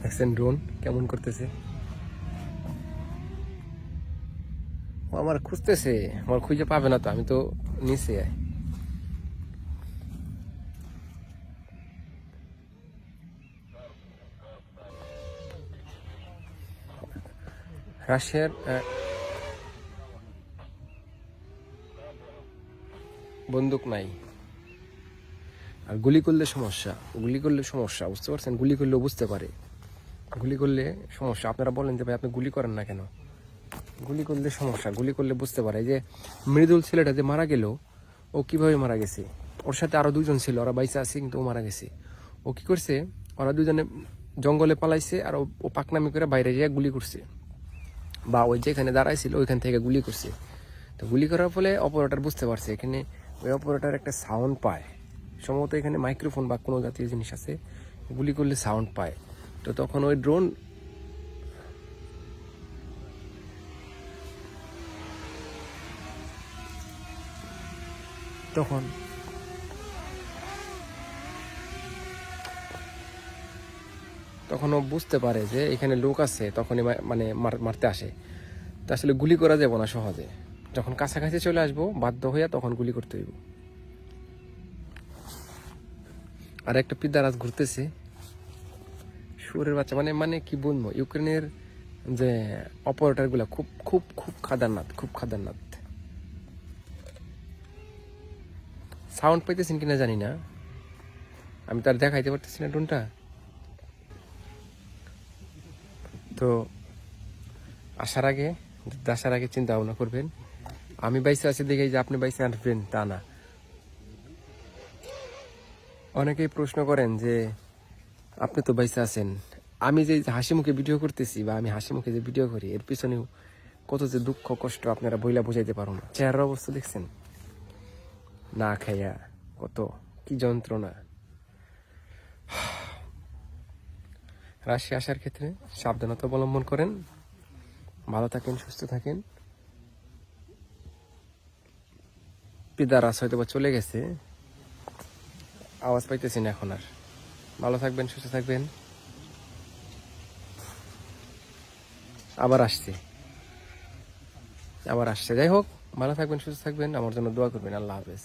দেখছেন ড্রোন কেমন করতেছে, ও আমার খুঁজতেছে, আমার খুঁজে পাবে না তো, আমি তো নিচে। রাশিয়ার বন্দুক নাই, আর গুলি করলে সমস্যা, গুলি করলে সমস্যা, বুঝতে পারছেন? গুলি করলেও বুঝতে পারে, গুলি করলে সমস্যা। আপনারা বলেন যে ভাই আপনি গুলি করেন না কেন? গুলি করলে সমস্যা, গুলি করলে বুঝতে পারে। যে মৃদুল ছেলেটা যে মারা গেল, ও কিভাবে মারা গেছে? ওর সাথে আরো দুজন ছিল, ওরা বাইসে আছে কিন্তু ও মারা গেছে। ও কি করছে? ওরা দুজনে জঙ্গলে পালাইছে, আর ও পাকনামি করে বাইরে গিয়ে গুলি করছে, বা ওই যেখানে দাঁড়াইছিল ওইখান থেকে গুলি করছে। তো গুলি করার ফলে অপারেটর বুঝতে পারছে, এখানে ওই অপারেটর একটা সাউন্ড পায়, সম্ভবত এখানে মাইক্রোফোন বা কোনো জাতীয় জিনিস আছে, গুলি করলে সাউন্ড পায়। তো তখন ওই ড্রোন তখন তখন ও বুঝতে পারে যে এখানে লোক আছে, তখনই মানে মারতে আসে। তো আসলে গুলি করা যাবে না সহজে, যখন কাছাকাছি চলে আসবো বাধ্য হইয়া তখন গুলি করতে হইব। আর একটা পিদারাজ ঘুরতেছে, শুয়োরের বাচ্চা, মানে মানে কি বলবো, ইউক্রেনের যে অপারেটর গুলা খুব খুব খুব খাদারনাথ, খুব খাদারনাথ। সাউন্ড পাইতেছেন কিনা জানি না, আমি তার দেখাইতে পারতেছি না ড্রোনটা। তো আসার আগে চিন্তা ভাবনা করবেন। আমি বাইসে আছি দেখে যে আপনি বাইসে আসবেন তা না। অনেকেই প্রশ্ন করেন যে আপনি তো বাইসে আছেন, আমি যে হাসি মুখে ভিডিও করতেছি, বা আমি হাসি মুখে যে ভিডিও করি, এর পিছনেও কত যে দুঃখ কষ্ট আপনারা বইলা বোঝাইতে পারো না। চেহারার অবস্থা দেখছেন, না খাইয়া কত কি যন্ত্রণা। রাশিয়া আসার ক্ষেত্রে সাবধানতা অবলম্বন করেন, ভালো থাকেন, সুস্থ থাকেন। পিদারাস হয়তো বা চলে গেছে, আওয়াজ পাইতেছি না এখন আর। ভালো থাকবেন, সুস্থ থাকবেন। আবার আসছে, যাই হোক, ভালো থাকবেন, সুস্থ থাকবেন, আমার জন্য দোয়া করবেন। আল্লাহ হাফেজ।